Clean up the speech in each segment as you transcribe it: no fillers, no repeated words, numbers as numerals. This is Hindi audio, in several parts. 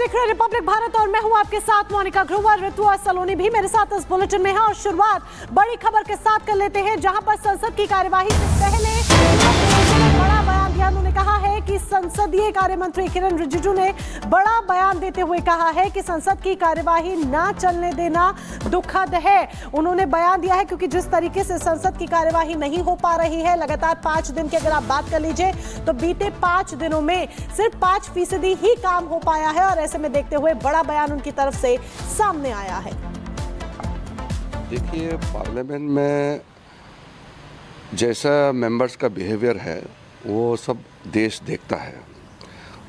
देख रहे हैं रिपब्लिक भारत और मैं हूं आपके साथ मोनिका ग्रोवर। ऋतु सलोनी भी मेरे साथ इस बुलेटिन में है और शुरुआत बड़ी खबर के साथ कर लेते हैं, जहां पर संसद की कार्यवाही से पहले बड़ा बयान दिया। उन्होंने कहा है कि संसदीय कार्य मंत्री किरण रिजिजू ने बड़ा बयान देते हुए कहा है कि संसद की कार्यवाही ना चलने देना दुखद है। उन्होंने बयान दिया है क्योंकि जिस तरीके से संसद की कार्यवाही नहीं हो पा रही है, लगातार 5 दिन की अगर आप बात कर लीजिए तो बीते 5 दिनों में सिर्फ 5% ही काम हो पाया है और ऐसे में देखते हुए बड़ा बयान उनकी तरफ से सामने आया है। देखिए, पार्लियामेंट में जैसा मेंबर्स का बिहेवियर है वो सब देश देखता है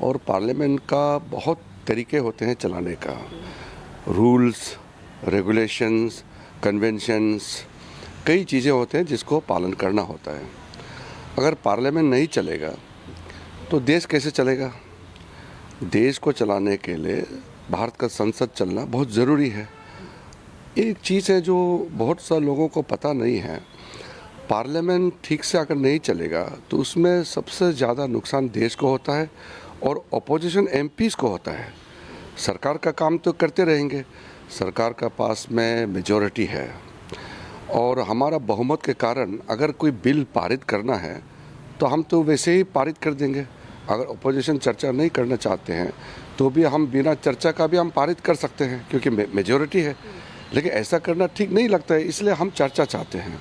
और पार्लियामेंट का बहुत तरीके होते हैं चलाने का, रूल्स, रेगुलेशंस, कन्वेंशंस, कई चीज़ें होते हैं जिसको पालन करना होता है। अगर पार्लियामेंट नहीं चलेगा तो देश कैसे चलेगा? देश को चलाने के लिए भारत का संसद चलना बहुत ज़रूरी है। एक चीज़ है जो बहुत सा लोगों को पता नहीं है, पार्लियामेंट ठीक से अगर नहीं चलेगा तो उसमें सबसे ज़्यादा नुकसान देश को होता है और अपोजिशन एमपीज को होता है। सरकार का काम तो करते रहेंगे, सरकार का पास में मेजॉरिटी है और हमारा बहुमत के कारण अगर कोई बिल पारित करना है तो हम तो वैसे ही पारित कर देंगे। अगर अपोजिशन चर्चा नहीं करना चाहते हैं तो भी हम बिना चर्चा का भी हम पारित कर सकते हैं क्योंकि मेजॉरिटी है, लेकिन ऐसा करना ठीक नहीं लगता है, इसलिए हम चर्चा चाहते हैं।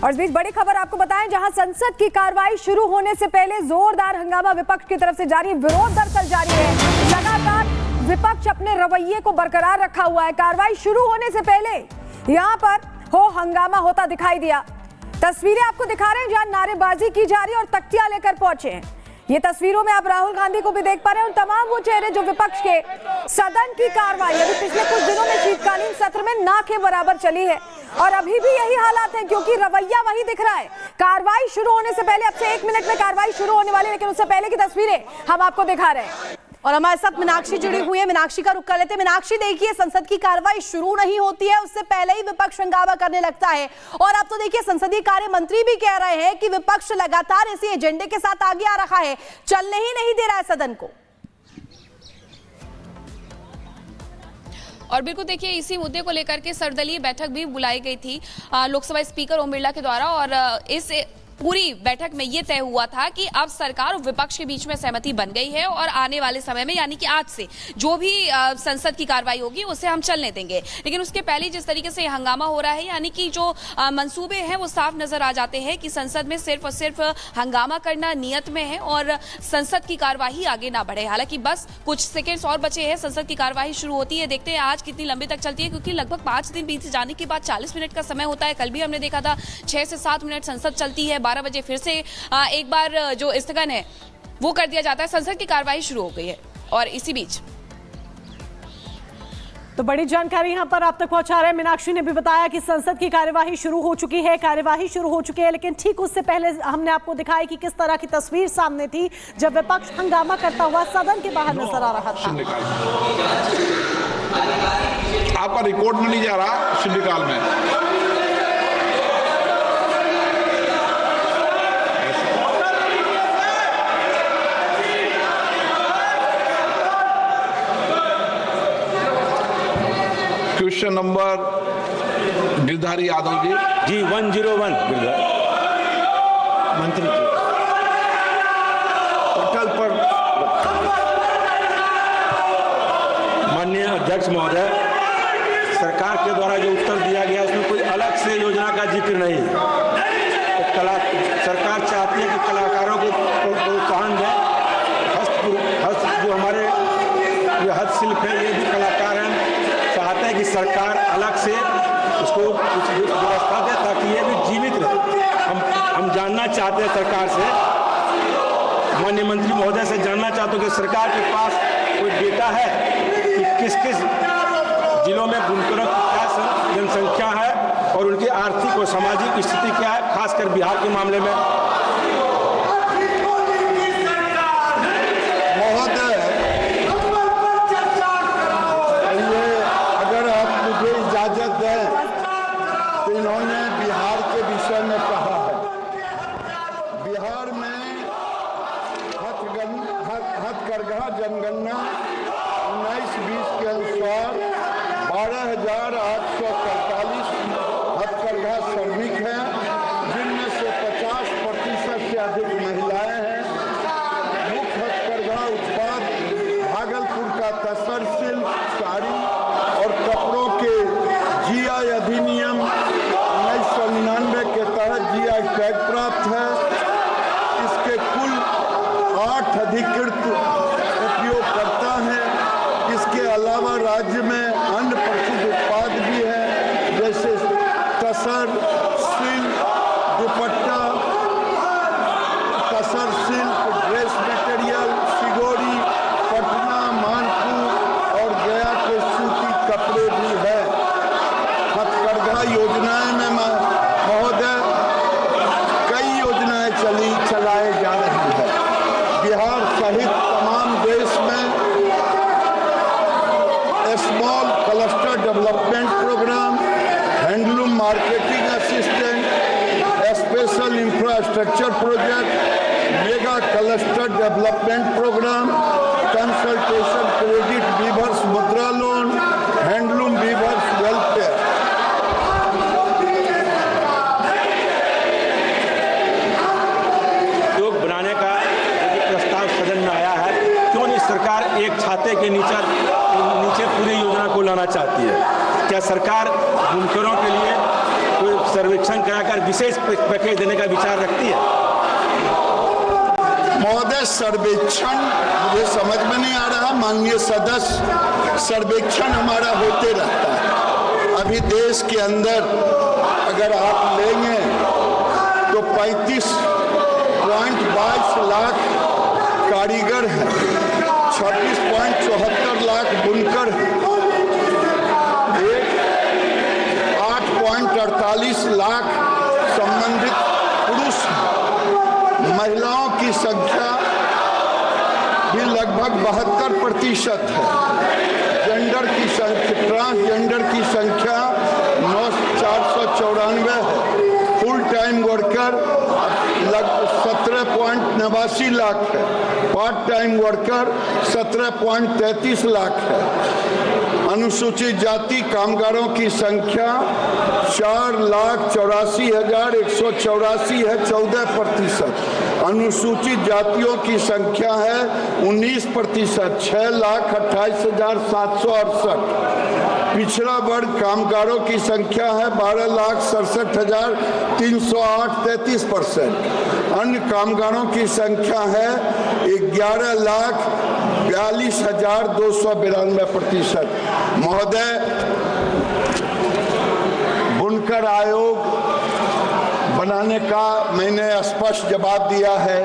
और इस बीच बड़ी खबर आपको बताएं, जहां संसद की कार्रवाई शुरू होने से पहले जोरदार हंगामा विपक्ष की तरफ से जारी है। विरोध दरअसल जारी है, लगातार विपक्ष अपने रवैये को बरकरार रखा हुआ है। कार्रवाई शुरू होने से पहले यहां पर हो हंगामा होता दिखाई दिया। तस्वीरें आपको दिखा रहे हैं जहां नारेबाजी की जा रही है और तख्तियां लेकर पहुंचे हैं। ये तस्वीरों में आप राहुल गांधी को भी देख पा रहे हैं और तमाम वो चेहरे जो विपक्ष के सदन की कार्रवाई अभी पिछले कुछ दिनों में शीतकालीन सत्र में ना के बराबर चली है और अभी भी यही हालात हैं क्योंकि रवैया वही दिख रहा है। कार्रवाई शुरू होने से पहले, अब से 1 मिनट में कार्रवाई शुरू होने वाली है, लेकिन उससे पहले की तस्वीरें हम आपको दिखा रहे हैं और हमारे साथ मीनाक्षी जुड़ी हुई है। मीनाक्षी का रुख कर लेते हैं। मीनाक्षी, देखिए, संसद की कार्रवाई शुरू नहीं होती है उससे पहले ही विपक्ष हंगामा करने लगता है और अब तो देखिए संसदीय कार्य मंत्री भी कह रहे हैं कि विपक्ष लगातार इसी एजेंडे के साथ आगे आ रहा है, चलने ही नहीं दे रहा है सदन को। और बिल्कुल देखिए, इसी मुद्दे को लेकर के सर्वदलीय बैठक भी बुलाई गई थी लोकसभा स्पीकर ओम बिरला के द्वारा और इस पूरी बैठक में यह तय हुआ था कि अब सरकार और विपक्ष के बीच में सहमति बन गई है और आने वाले समय में यानी कि आज से जो भी संसद की कार्रवाई होगी उसे हम चलने देंगे। लेकिन उसके पहले जिस तरीके से हंगामा हो रहा है, यानी कि जो मंसूबे हैं वो साफ नजर आ जाते हैं कि संसद में सिर्फ और सिर्फ हंगामा करना नियत में है और संसद की कार्यवाही आगे ना बढ़े। हालांकि बस कुछ सेकेंड्स और बचे हैं, संसद की कार्यवाही शुरू होती है। देखते हैं आज कितनी लंबी तक चलती है, क्योंकि लगभग 5 दिन बीत जाने के बाद 40 मिनट का समय होता है। कल भी हमने देखा था 6 से 7 मिनट संसद चलती है, 12 बजे फिर से एक बार जो स्थगन है वो कर दिया जाता है। संसद की कार्यवाही शुरू हो गई है और इसी बीच तो बड़ी जानकारी यहां पर आप तक पहुंचा रहे हैं। मीनाक्षी ने भी बताया कि संसद की कार्यवाही शुरू हो चुकी है, लेकिन ठीक उससे पहले हमने आपको दिखाया कि किस तरह की तस्वीर सामने थी जब विपक्ष हंगामा करता हुआ सदन के बाहर नजर आ रहा था। आपका रिकॉर्ड में नहीं जा रहा शून्यकाल में। क्वेश्चन नंबर गिरधारी यादव जी 101 मंत्री जी पोर्टल पर माननीय अध्यक्ष महोदय, सरकार के द्वारा जो उत्तर दिया गया उसमें कोई अलग से योजना का जिक्र नहीं है। तो सरकार चाहती है कि कलाकारों को प्रोत्साहन दें। हस्त जो हमारे हस्तशिल्प है, ये भी कलाकार हैं, चाहते हैं कि सरकार अलग से उसको कुछ व्यवस्था दे ताकि ये भी जीवित रहे। हम जानना चाहते हैं सरकार से, माननीय मंत्री महोदय से जानना चाहते हैं कि सरकार के पास कोई डेटा है कि किस किस जिलों में बुनकरों की क्या जनसंख्या है और उनकी आर्थिक और सामाजिक स्थिति क्या है, खासकर बिहार के मामले में। इन्होंने बिहार के विषय में कहा है। बिहार में हथकरघा जनगणना 19-20 के अनुसार 12,843 हथकरघा श्रमिक हैं, जिनमें से 50% से अधिक महिलाएं हैं। मुख्य हथकरघा उत्पाद भागलपुर का तसर सिल्क, साड़ी और कपड़ों के जीआई अधिनियम 1999 के तहत जीआई टैग प्राप्त है। इसके कुल 8 अधिकृत उपयोगकर्ता हैं। इसके अलावा राज्य में अन्य प्रसिद्ध उत्पाद भी हैं, जैसे tussar silk dupatta, tussar silk dress material, Sigori, Patna, Manpur और गया के सूती कपड़े भी हैं। हथकरघा योजनाएं में महोदय कई योजनाएं चलाई जा रही है। बिहार सहित तमाम देश में small cluster development programme, handloom marketing assistant, special infrastructure project, mega cluster development programme, consultation credit weavers Mudra loan, handloom weavers welfare. उद्योग बनाने का यदि प्रस्ताव सदन में आया है, क्यों नहीं सरकार एक छाते के नीचे पूरी योजना को लाना चाहती है? क्या सरकार बुनकरों के लिए कोई सर्वेक्षण कराकर विशेष पैकेज देने का विचार रखती है? महोदय, सर्वेक्षण मुझे समझ में नहीं आ रहा। माननीय सदस्य, सर्वेक्षण हमारा होते रहता है। अभी देश के अंदर अगर आप लेंगे तो 35.22 लाख कारीगर हैं, 26.74 लाख बुनकर हैं, 8.48 लाख संबंधित पुरुष हैं। महिलाओं की संख्या भी लगभग 72% है। जेंडर की संख्या, ट्रांसजेंडर की संख्या 494 है। फुल टाइम वर्कर लगभग 17.89 लाख है। पार्ट टाइम वर्कर 17.33 लाख है। अनुसूचित जाति कामगारों की संख्या 4,84,184 है, 14%। अनुसूचित जातियों की संख्या है 19%, 6,28,768। पिछड़ा वर्ग कामगारों की संख्या है 12,67,308, 33%। अन्य कामगारों की संख्या है 11,42,292, प्रतिशत। महोदय, बुनकर आयोग बनाने का मैंने स्पष्ट जवाब दिया है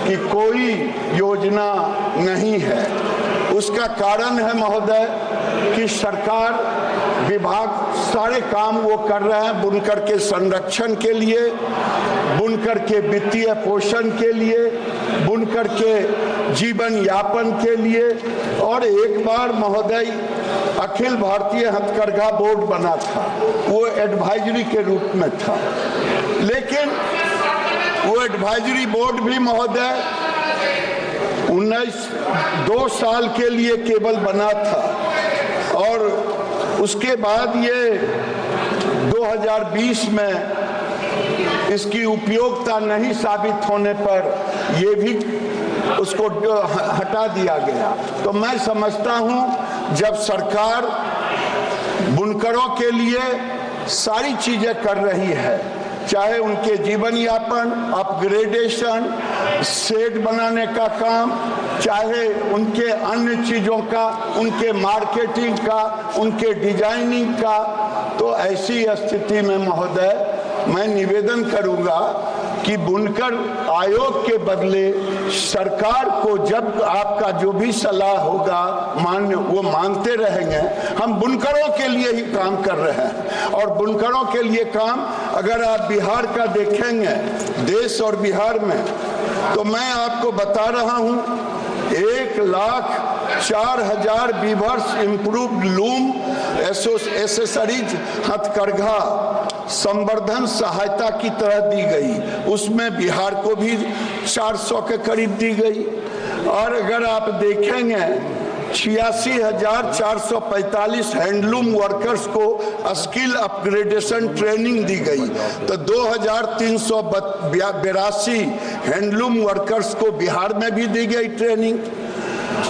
कि कोई योजना नहीं है। उसका कारण है महोदय कि सरकार विभाग सारे काम वो कर रहे हैं बुनकर के संरक्षण के लिए, बुनकर के वित्तीय पोषण के लिए, बुनकर के जीवन यापन के लिए। और एक बार महोदय अखिल भारतीय हथकरघा बोर्ड बना था, वो एडवाइजरी के रूप में था, लेकिन वो एडवाइजरी बोर्ड भी महोदय 2 साल के लिए केवल बना था और उसके बाद ये 2020 में इसकी उपयोगिता नहीं साबित होने पर ये भी उसको हटा दिया गया। तो मैं समझता हूं जब सरकार बुनकरों के लिए सारी चीजें कर रही है, चाहे उनके जीवन यापन, अपग्रेडेशन, सेट बनाने का काम, चाहे उनके अन्य चीज़ों का, उनके मार्केटिंग का, उनके डिजाइनिंग का, तो ऐसी स्थिति में महोदय मैं निवेदन करूंगा कि बुनकर आयोग के बदले सरकार को जब आपका जो भी सलाह होगा वो मानते रहेंगे। हम बुनकरों के लिए ही काम कर रहे हैं और बुनकरों के लिए काम अगर आप बिहार का देखेंगे, देश और बिहार में, तो मैं आपको बता रहा हूं 1,04,000 वीवर्स इम्प्रूव्ड लूम एसेसरीज हथकरघा संवर्धन सहायता की तरह दी गई, उसमें बिहार को भी 400 के करीब दी गई। और अगर आप देखेंगे 86,445 हैंडलूम वर्कर्स को स्किल अपग्रेडेशन ट्रेनिंग दी गई, तो 2,382 हैंडलूम वर्कर्स को बिहार में भी दी गई ट्रेनिंग।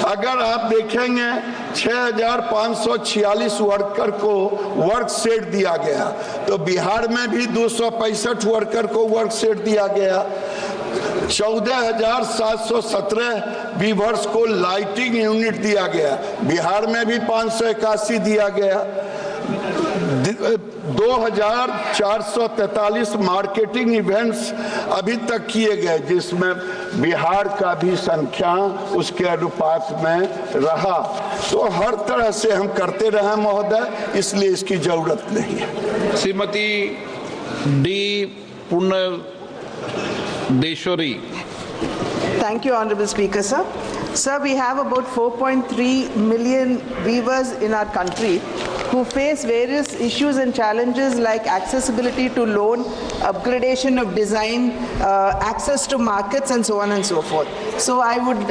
अगर आप देखेंगे 6,546 वर्कर को वर्क सेट दिया गया, तो बिहार में भी 265 वर्कर को वर्क सेट दिया गया। 14,717 वीवर्स को लाइटिंग यूनिट दिया गया, बिहार में भी 581 दिया गया। 2,443 मार्केटिंग इवेंट्स अभी तक किए गए, जिसमें बिहार का भी संख्या उसके अनुपात में रहा। तो हर तरह से हम करते रहे महोदय, इसलिए इसकी जरूरत नहीं है। Shrimati D Punyadeshwari. Thank you, Honorable Speaker, sir. Sir, we have about 4.3 million weavers in our country who face various issues and challenges like accessibility to loan, upgradation of design, access to markets, and so on and so forth. So I would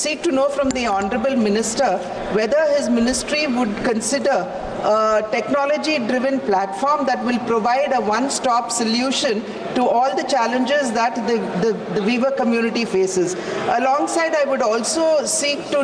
seek to know from the Honorable Minister whether his ministry would consider a technology-driven platform that will provide a one-stop solution to all the challenges that the weaver community faces. Alongside, I would also seek to